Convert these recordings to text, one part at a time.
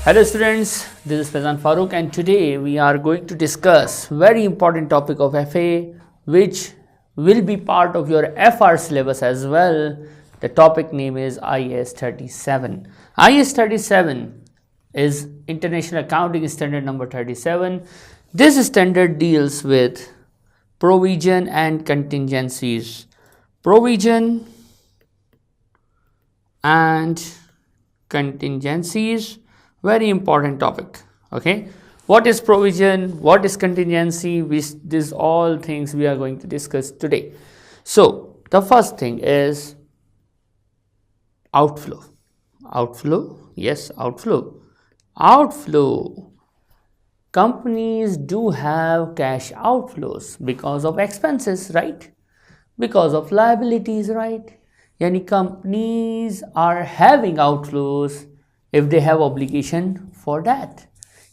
Hello students, this is Faizan Farooq and today we are going to discuss very important topic of FA which will be part of your FR syllabus as well. The topic name is IAS 37. IAS 37 is International Accounting Standard number 37. This standard deals with provision and contingencies. Provision and contingencies, very important topic. Okay, what is provision, what is contingency, these all things we are going to discuss today. So the first thing is outflow. Yes, outflow. Companies do have cash outflows because of expenses, right? Because of liabilities, right? Yani companies are having outflows if they have obligation for that.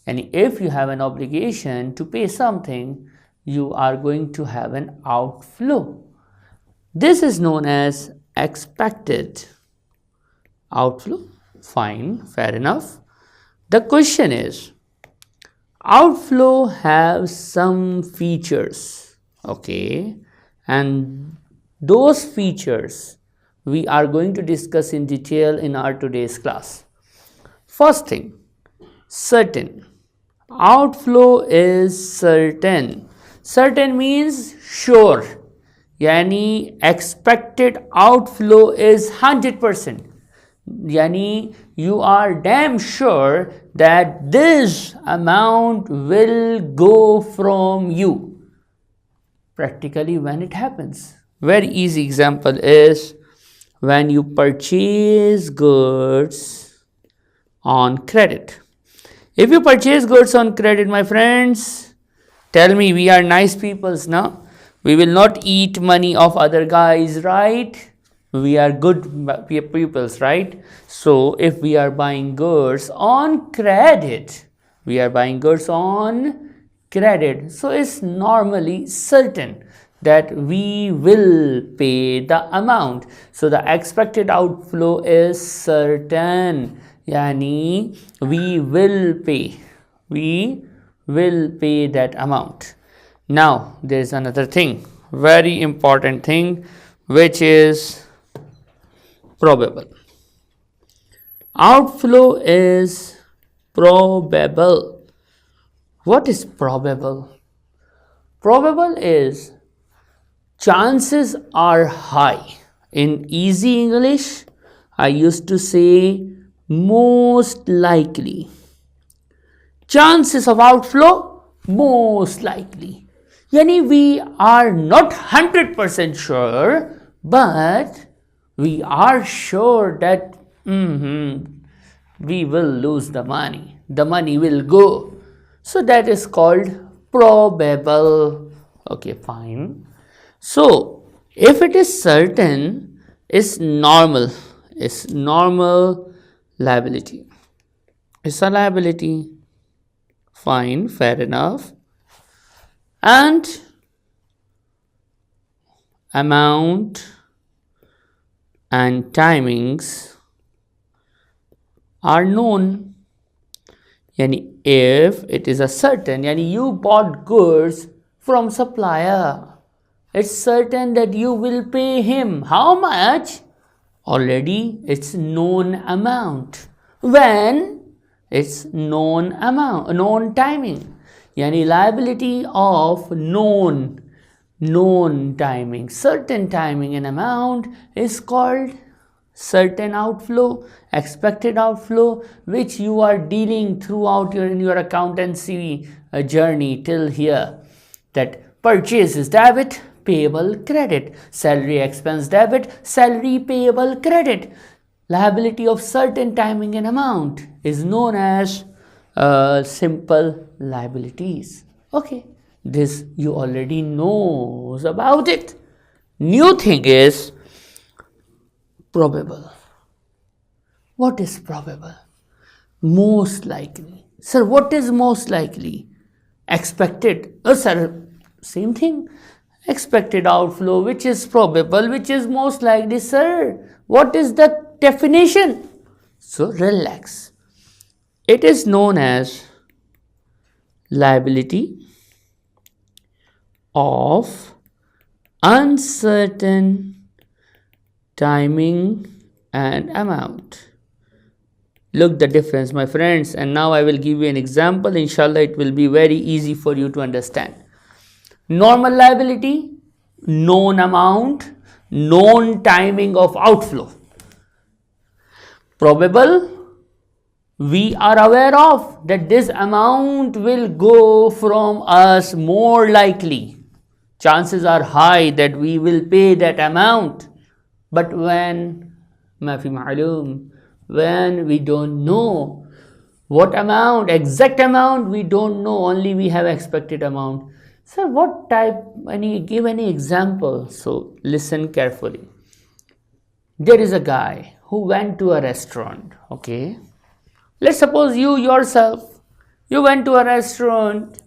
And if you have an obligation to pay something, you are going to have an outflow. This is known as expected outflow. Fine, fair enough. The question is, outflow has some features, okay, and those features we are going to discuss in detail in our today's class. First thing, certain. Outflow is certain. Certain means sure. Yani expected outflow is 100%. Yani you are damn sure that this amount will go from you. Practically when it happens. Very easy example is when you purchase goods on credit. If you purchase goods on credit, my friends, tell me, we are nice peoples now. We will not eat money of other guys, right? We are good peoples, right? So if we are buying goods on credit, so it's normally certain that we will pay the amount. So the expected outflow is certain. Yani we will pay that amount. Now there is another thing, very important thing, which is probable. Outflow is probable. What is probable? Probable is chances are high. In easy English, I used to say most likely. Chances of outflow, most likely. Yani we are not 100% sure, but we are sure that we will lose the money. The money will go. So that is called probable. Okay, fine. So if it is certain, it's normal. It's normal liability. It's a liability. Fine, fair enough. And amount and timings are known. Yani if it is a certain, yani you bought goods from supplier, it's certain that you will pay him. How much? Already it's known amount. When? It's known amount, known timing. Yani liability of known timing, certain timing and amount is called certain outflow, expected outflow, which you are dealing throughout in your accountancy journey till here. That purchase is debit, payable credit, salary expense debit, salary payable credit. Liability of certain timing and amount is known as simple liabilities. Okay, this you already knows about it. New thing is probable. What is probable? Most likely. Sir, what is most likely? Expected. Sir, same thing. Expected outflow, which is probable, which is most likely. Sir, what is the definition? So relax. It is known as liability of uncertain timing and amount. Look the difference, my friends, and now I will give you an example. Inshallah, it will be very easy for you to understand. Normal liability, known amount, known timing of outflow. Probable, we are aware of that this amount will go from us more likely. Chances are high that we will pay that amount. But when we don't know what amount, exact amount, we don't know, only we have expected amount. So what type, give any example? So listen carefully. There is a guy who went to a restaurant, okay? Let's suppose you yourself, you went to a restaurant,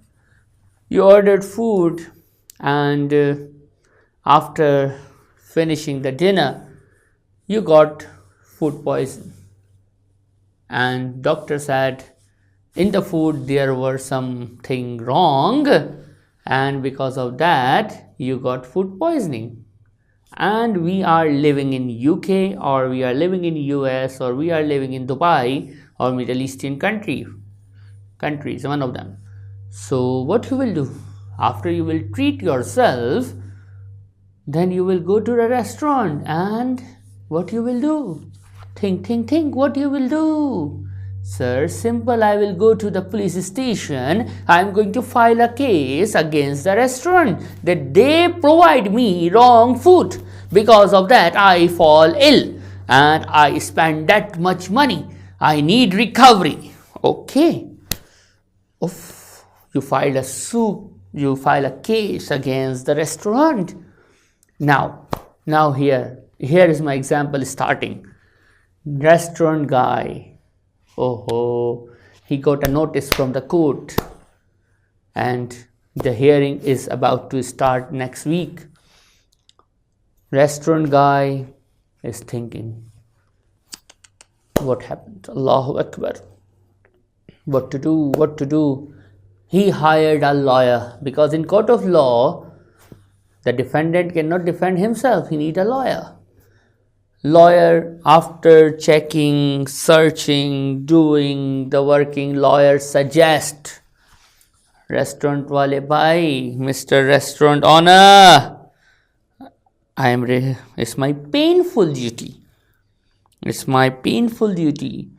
you ordered food, and after finishing the dinner, you got food poison. And doctor said in the food there was something wrong, and because of that you got food poisoning. And we are living in UK, or we are living in US, or we are living in Dubai, or Middle Eastern countries, one of them. So what you will do? After you will treat yourself, then you will go to the restaurant, and what you will do? Think what you will do. Sir, simple, I will go to the police station. I am going to file a case against the restaurant that they provide me wrong food. Because of that, I fall ill and I spend that much money. I need recovery. Okay. Oof. You file a suit. You file a case against the restaurant. Now here is my example starting. Restaurant guy. He got a notice from the court, and the hearing is about to start next week. Restaurant guy is thinking, what happened? Allahu Akbar. What to do? He hired a lawyer, because in court of law, the defendant cannot defend himself. He needs a lawyer. Lawyer, after checking, searching, doing the working, lawyer suggest, restaurant wale bhai, Mr. Restaurant owner, it's my painful duty. It's my painful duty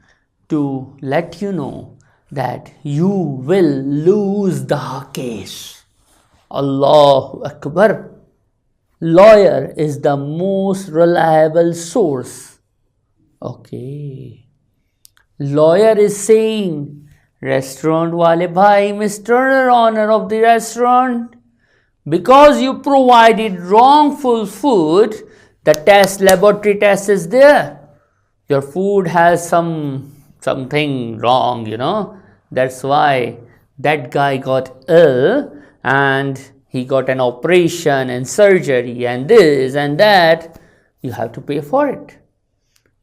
to let you know that you will lose the case. Allahu Akbar. Lawyer is the most reliable source. Okay. Lawyer is saying, restaurant wale bhai, Mr. Owner of the restaurant, because you provided wrongful food, the laboratory test is there. Your food has something wrong, That's why that guy got ill, and he got an operation and surgery and this and that. You have to pay for it.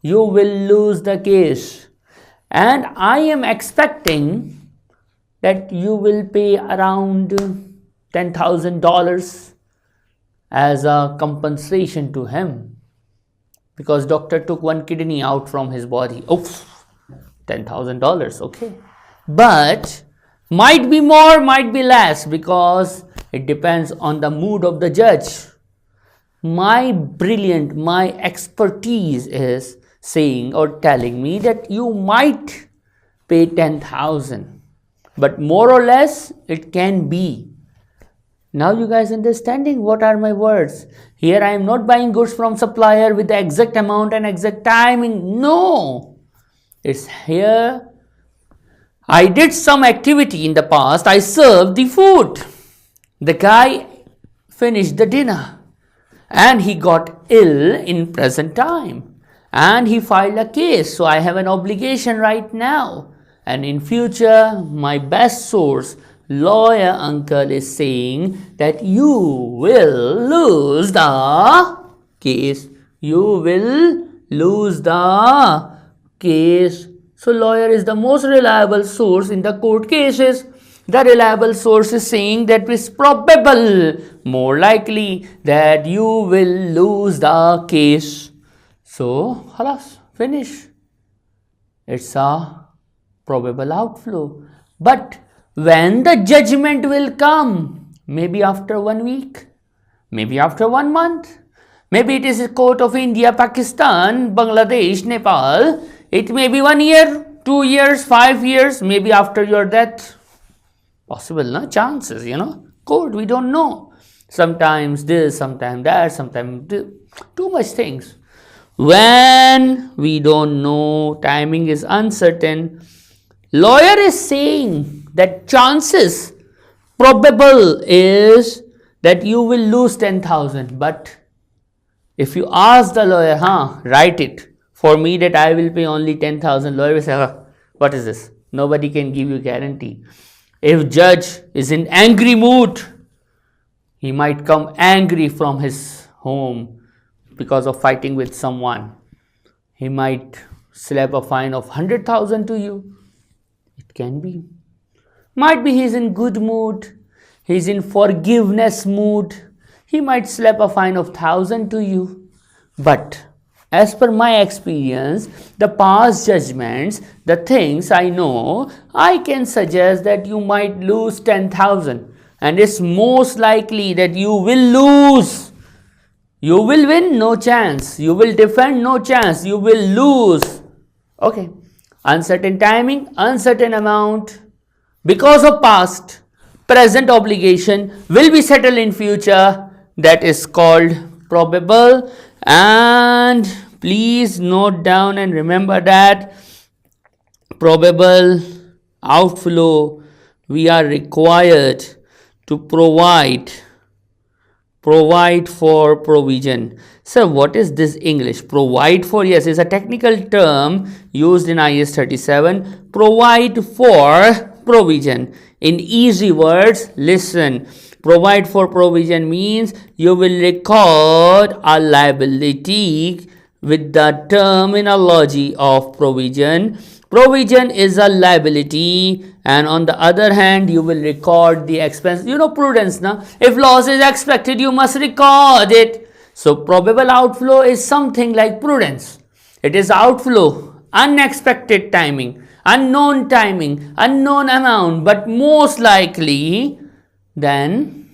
You will lose the case. And I am expecting that you will pay around $10,000 as a compensation to him, because doctor took one kidney out from his body. Oof, $10,000, okay. But might be more, might be less, because it depends on the mood of the judge. My expertise is saying or telling me that you might pay 10,000, but more or less it can be. Now you guys understanding what are my words? Here I am not buying goods from supplier with the exact amount and exact timing. No, it's here. I did some activity in the past. I served the food. The guy finished the dinner and he got ill in present time, and he filed a case. So I have an obligation right now, and in future my best source, lawyer uncle, is saying that you will lose the case. You will lose the case. So lawyer is the most reliable source in the court cases. The reliable source is saying that it's probable, more likely that you will lose the case. So, halas, finish. It's a probable outflow. But when the judgment will come, maybe after 1 week, maybe after 1 month, maybe it is a court of India, Pakistan, Bangladesh, Nepal, it may be 1 year, 2 years, 5 years, maybe after your death. Possible, no? Chances, Court, we don't know. Sometimes this, sometimes that, sometimes too much things. When we don't know, timing is uncertain. Lawyer is saying that chances probable is that you will lose 10,000. But if you ask the lawyer, write it for me that I will pay only 10,000, lawyer will say, what is this? Nobody can give you guarantee. If judge is in angry mood, he might come angry from his home because of fighting with someone. He might slap a fine of 100,000 to you. It can be. Might be he's in good mood. He's in forgiveness mood. He might slap a fine of 1,000 to you. But as per my experience, the past judgments, the things I know, I can suggest that you might lose 10,000. And it's most likely that you will lose. You will win, no chance. You will defend, no chance. You will lose. Okay. Uncertain timing, uncertain amount. Because of past, present obligation will be settled in future. That is called probable. And please note down and remember that probable outflow, we are required to provide for provision. So what is this English? Provide for, yes, is a technical term used in IAS 37. Provide for provision. In easy words, listen. Provide for provision means you will record a liability with the terminology of provision. Provision is a liability, and on the other hand, you will record the expense. Prudence, na? If loss is expected, you must record it. So, probable outflow is something like prudence. It is outflow, unexpected timing, unknown amount, but most likely, then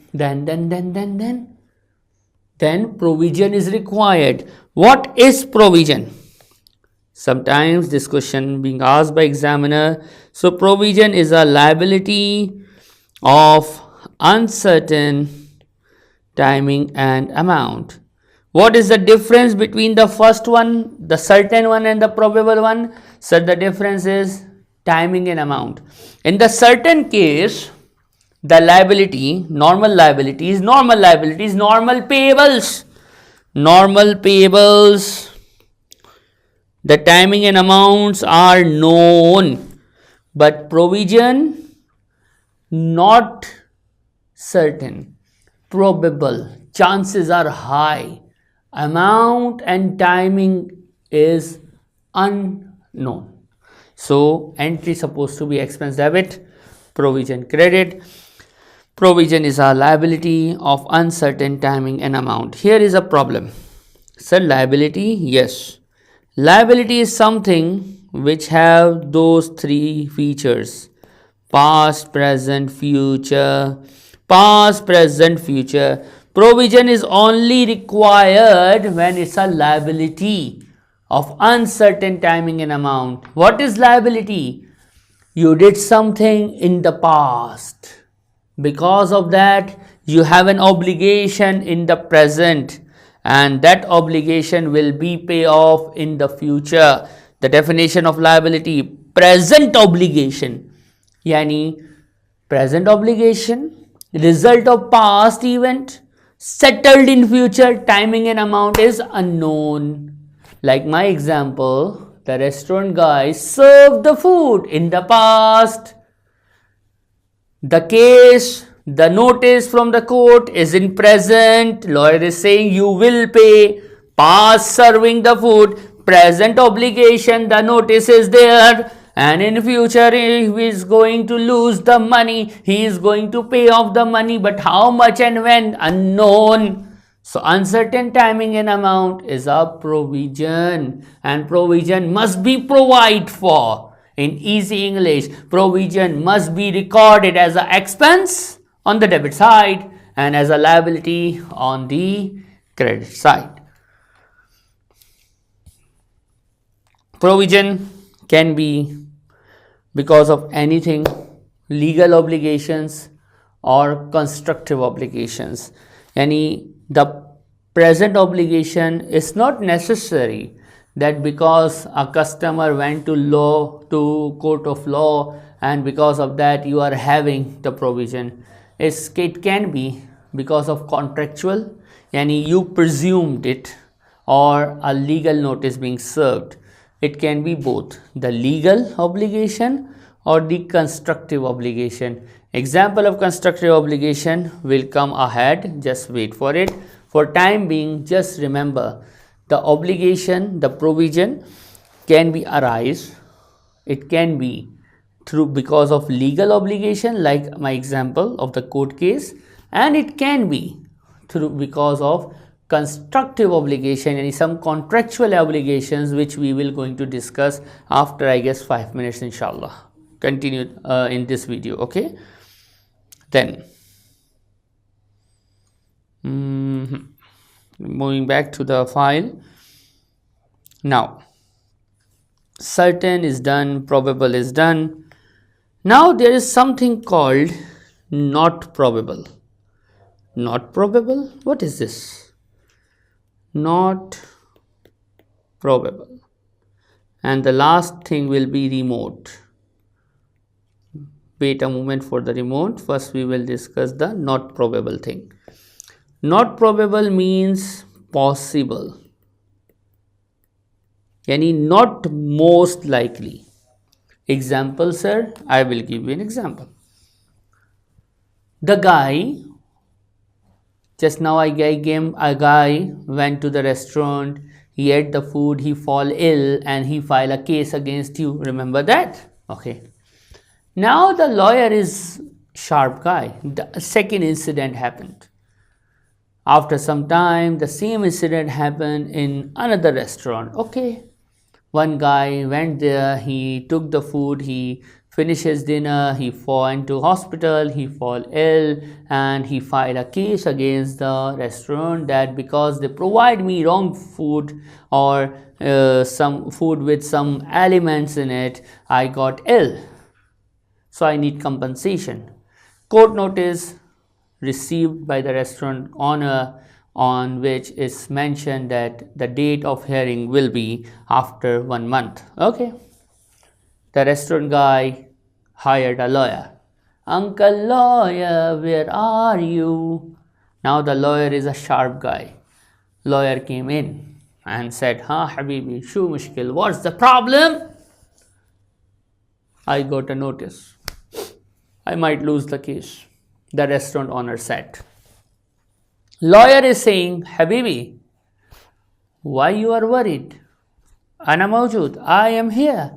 provision is required. What is provision? Sometimes this question being asked by examiner. So provision is a liability of uncertain timing and amount. What is the difference between the first one, the certain one, and the probable one? So the difference is timing and amount. In the certain case, the liability, normal payables, the timing and amounts are known, but provision not certain, probable, chances are high, amount and timing is unknown. So entry supposed to be expense debit, provision credit. Provision is a liability of uncertain timing and amount. Here is a problem. So liability, yes. Liability is something which have those three features: past, present, future. Past, present, future. Provision is only required when it's a liability of uncertain timing and amount. What is liability? You did something in the past. Because of that, you have an obligation in the present, and that obligation will be paid off in the future. The definition of liability: present obligation. Yani, present obligation, result of past event, settled in future, timing and amount is unknown. Like my example, the restaurant guy served the food in the past. The case, the notice from the court is in present. Lawyer is saying you will pay. Past, serving the food. present obligation, the notice is there, and in future he is going to lose the money, he is going to pay off the money, but how much and when, unknown. So uncertain timing and amount is a provision, and provision must be provided for. In easy English, provision must be recorded as an expense on the debit side and as a liability on the credit side. Provision can be because of anything, legal obligations or constructive obligations. The present obligation is not necessary that because a customer went to court of law and because of that you are having the provision. It can be because of contractual, you presumed it, or a legal notice being served. It can be both the legal obligation or the constructive obligation. Example of constructive obligation will come ahead, just wait for it. For time being, just remember the obligation, the provision can be arise. It can be because of legal obligation, like my example of the court case, and it can be because of constructive obligation, and some contractual obligations which we will going to discuss after, I guess, 5 minutes, inshallah. Continue in this video, okay? Then moving back to the file. Now certain is done, probable is done. Now there is something called not probable. Not probable, what is this? Not probable. And the last thing will be remote. Wait a moment for the remote. First we will discuss the not probable thing. Not probable means possible, not most likely. Example, sir, I will give you an example. The guy, just now a guy went to the restaurant, he ate the food, he fall ill and he file a case against you. Remember that? Okay. Now the lawyer is sharp guy. The second incident happened. After some time, the same incident happened in another restaurant. Okay. One guy went there, he took the food, he finished his dinner, he went to hospital, he fall ill, and he filed a case against the restaurant that because they provide me wrong food or some food with some elements in it, I got ill. So I need compensation. Court notice received by the restaurant owner, on which is mentioned that the date of hearing will be after 1 month. Okay. The restaurant guy hired a lawyer. Uncle lawyer, where are you? Now the lawyer is a sharp guy. Lawyer came in and said, Habibi, shu mushkil, what's the problem? I got a notice. I might lose the case. The restaurant owner said. Lawyer is saying, Habibi, why you are worried? Ana mawjood, I am here.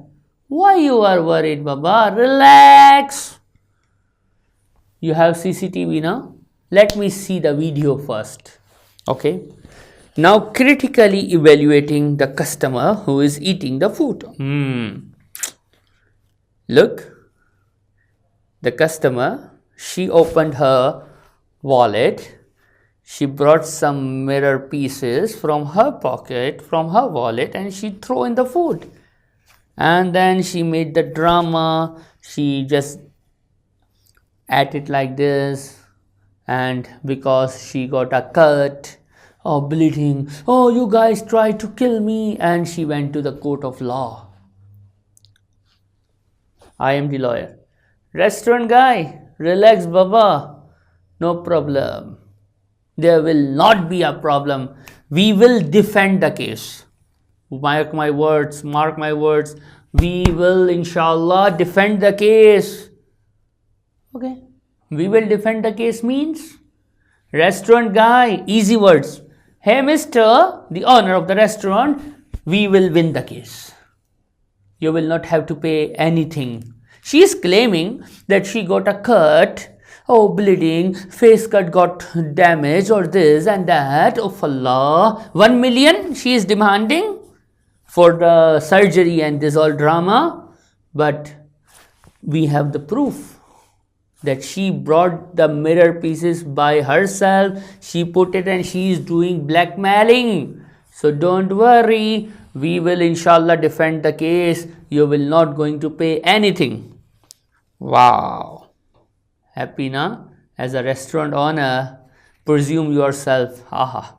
Why you are worried, Baba? Relax. You have CCTV now? Let me see the video first. Okay. Now critically evaluating the customer who is eating the food. Look, the customer, she opened her wallet. She brought some mirror pieces from her pocket, from her wallet, and she threw in the food. And then she made the drama. She just ate it like this. And because she got a cut, bleeding, you guys tried to kill me. And she went to the court of law. I am the lawyer. Restaurant guy, relax, Baba. No problem. There will not be a problem. We will defend the case. Mark my words. We will, inshallah, defend the case. Okay. We will defend the case means, restaurant guy, easy words. Hey, mister, the owner of the restaurant, we will win the case. You will not have to pay anything. She is claiming that she got a cut, oh bleeding, face cut got damaged or this and that. Oh Allah, 1 million she is demanding for the surgery and this all drama. But we have the proof that she brought the mirror pieces by herself. She put it and she is doing blackmailing. So don't worry, we will inshallah defend the case. You will not going to pay anything. Wow. Happy na? As a restaurant owner, presume yourself. Aha.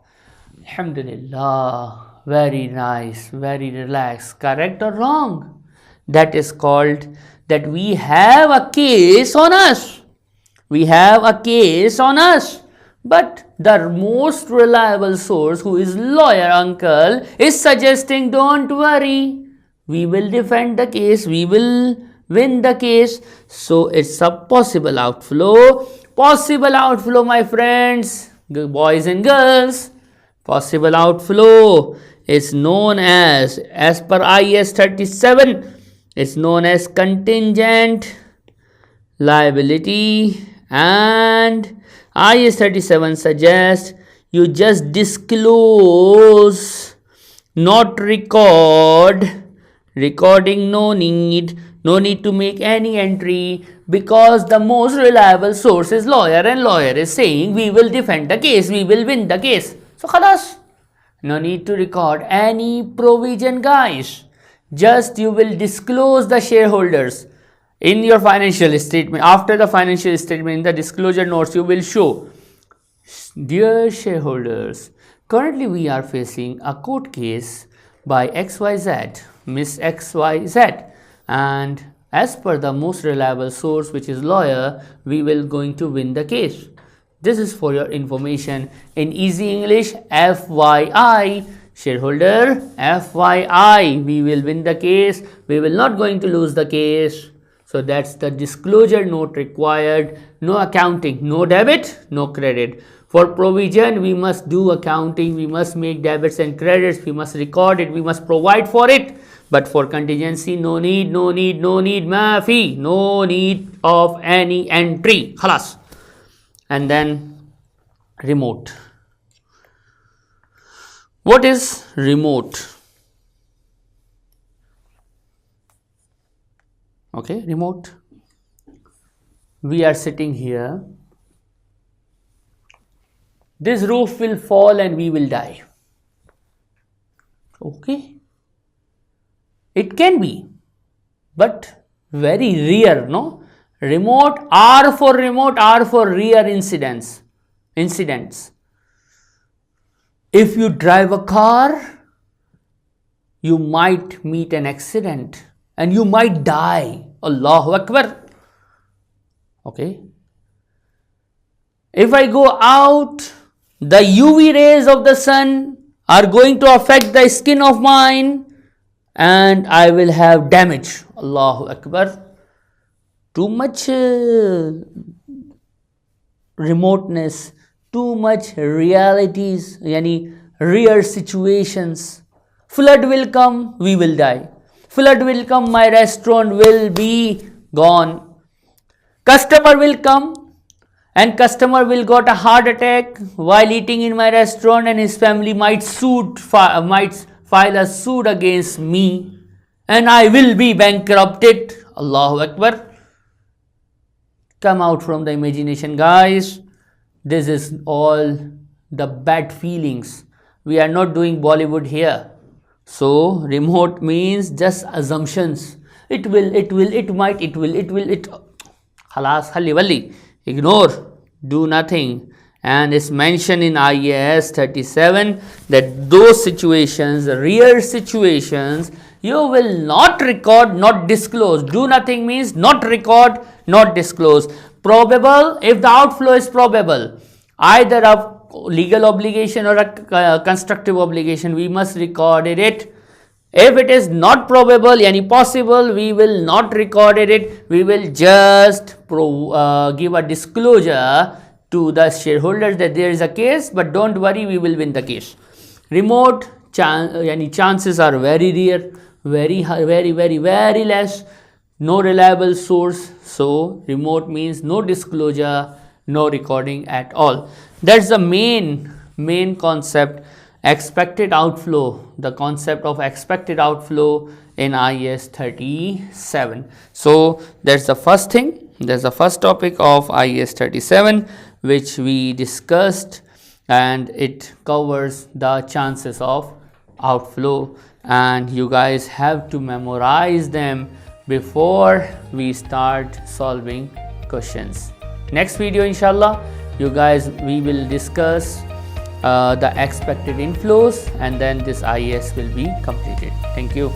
Alhamdulillah. Very nice. Very relaxed. Correct or wrong? That is called that we have a case on us. We have a case on us. But the most reliable source, who is lawyer uncle, is suggesting don't worry. We will defend the case. We will win the case. So it's a possible outflow. Possible outflow, my friends, boys and girls. Possible outflow is known as per IAS 37, it's known as contingent liability, and IAS 37 suggests you just disclose, not record. Recording no need to make any entry, because the most reliable source is lawyer, and lawyer is saying we will defend the case, we will win the case. So khalas, no need to record any provision, guys. Just you will disclose the shareholders in your financial statement. After the financial statement, in the disclosure notes, you will show, dear shareholders, currently we are facing a court case by XYZ, Miss XYZ, and as per the most reliable source, which is lawyer, we will going to win the case. This is for your information. In easy English, FYI, shareholder, FYI, we will win the case. We will not going to lose the case. So that's the disclosure note required. No accounting, no debit, no credit. For provision, we must do accounting, we must make debits and credits, we must record it, we must provide for it. But for contingency, no need, maafi, no need of any entry. Khalas. And then remote. What is remote? Okay, remote. We are sitting here. This roof will fall and we will die. Okay. It can be, but very rare, no? Remote, R for rare incidents. If you drive a car, you might meet an accident and you might die. Allahu Akbar. Okay. If I go out, the UV rays of the sun are going to affect the skin of mine and I will have damage. Allahu Akbar. Too much remoteness, too much realities, yani rare situations. Flood will come, we will die. Flood will come, my restaurant will be gone. Customer will come and customer will got a heart attack while eating in my restaurant, and his family might file a suit against me and I will be bankrupted. Allahu Akbar. Come out from the imagination, guys. This is all the bad feelings. We are not doing Bollywood here. So remote means just assumptions. It will. Khalas, halli walli. Ignore. Do nothing. And it's mentioned in IAS 37 that those situations, rare situations, you will not record, not disclose. Do nothing means not record, not disclose. Probable, if the outflow is probable, either a legal obligation or a constructive obligation, we must record it. If it is not probable, yani possible, we will not record it. We will just give a disclosure to the shareholders that there is a case, but don't worry, we will win the case. Remote, chances are very rare, very high, very less, no reliable source. So remote means no disclosure, no recording at all. That's the main concept, expected outflow, the concept of expected outflow in IAS 37. So that's the first thing, that's the first topic of IAS 37 which we discussed, and it covers the chances of outflow, and you guys have to memorize them before we start solving questions. Next video inshallah, you guys, we will discuss the expected inflows, and then this IAS will be completed. Thank you.